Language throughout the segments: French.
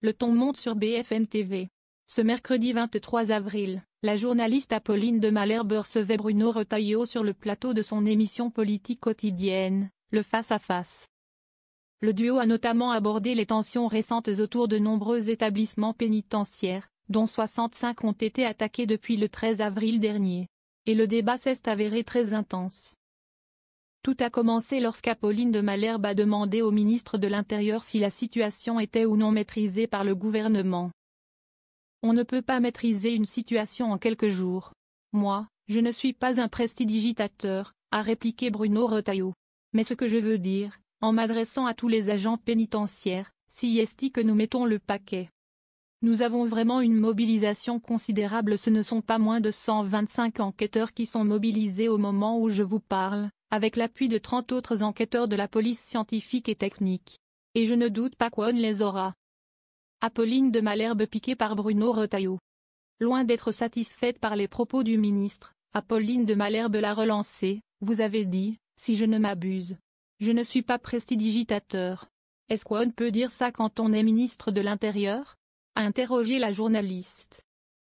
Le ton monte sur BFM TV. Ce mercredi 23 avril, la journaliste Apolline de Malherbe recevait Bruno Retailleau sur le plateau de son émission politique quotidienne, le Face à Face. Le duo a notamment abordé les tensions récentes autour de nombreux établissements pénitentiaires, dont 65 ont été attaqués depuis le 13 avril dernier. Et le débat s'est avéré très intense. Tout a commencé lorsqu'Apolline de Malherbe a demandé au ministre de l'Intérieur si la situation était ou non maîtrisée par le gouvernement. On ne peut pas maîtriser une situation en quelques jours. Moi, je ne suis pas un prestidigitateur, a répliqué Bruno Retailleau. Mais ce que je veux dire, en m'adressant à tous les agents pénitentiaires, si est que nous mettons le paquet. Nous avons vraiment une mobilisation considérable, ce ne sont pas moins de 125 enquêteurs qui sont mobilisés au moment où je vous parle, avec l'appui de 30 autres enquêteurs de la police scientifique et technique. Et je ne doute pas qu'on les aura. Apolline de Malherbe piquée par Bruno Retailleau. Loin d'être satisfaite par les propos du ministre, Apolline de Malherbe l'a relancé. Vous avez dit, si je ne m'abuse. Je ne suis pas prestidigitateur. Est-ce qu'on peut dire ça quand on est ministre de l'Intérieur ? A interrogé la journaliste.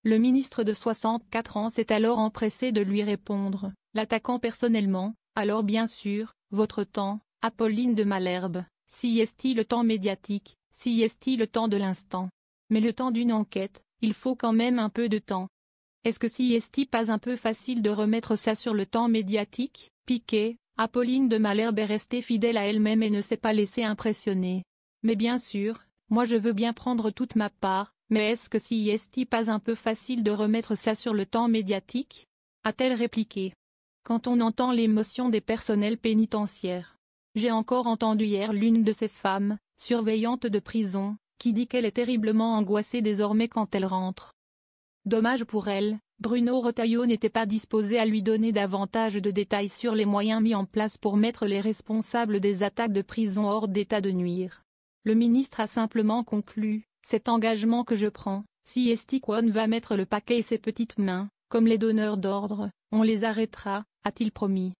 Le ministre de 64 ans s'est alors empressé de lui répondre, l'attaquant personnellement. Alors bien sûr, votre temps, Apolline de Malherbe, si est le temps médiatique, si est le temps de l'instant. Mais le temps d'une enquête, il faut quand même un peu de temps. Est-ce que si est pas un peu facile de remettre ça sur le temps médiatique, piqué? Apolline de Malherbe est restée fidèle à elle-même et ne s'est pas laissée impressionner. Mais bien sûr, moi je veux bien prendre toute ma part, mais est-ce que si est pas un peu facile de remettre ça sur le temps médiatique? A-t-elle répliqué. Quand on entend l'émotion des personnels pénitentiaires. J'ai encore entendu hier l'une de ces femmes, surveillante de prison, qui dit qu'elle est terriblement angoissée désormais quand elle rentre. Dommage pour elle, Bruno Retailleau n'était pas disposé à lui donner davantage de détails sur les moyens mis en place pour mettre les responsables des attaques de prison hors d'état de nuire. Le ministre a simplement conclu, cet engagement que je prends, si Kwon va mettre le paquet et ses petites mains, comme les donneurs d'ordre, on les arrêtera, a-t-il promis.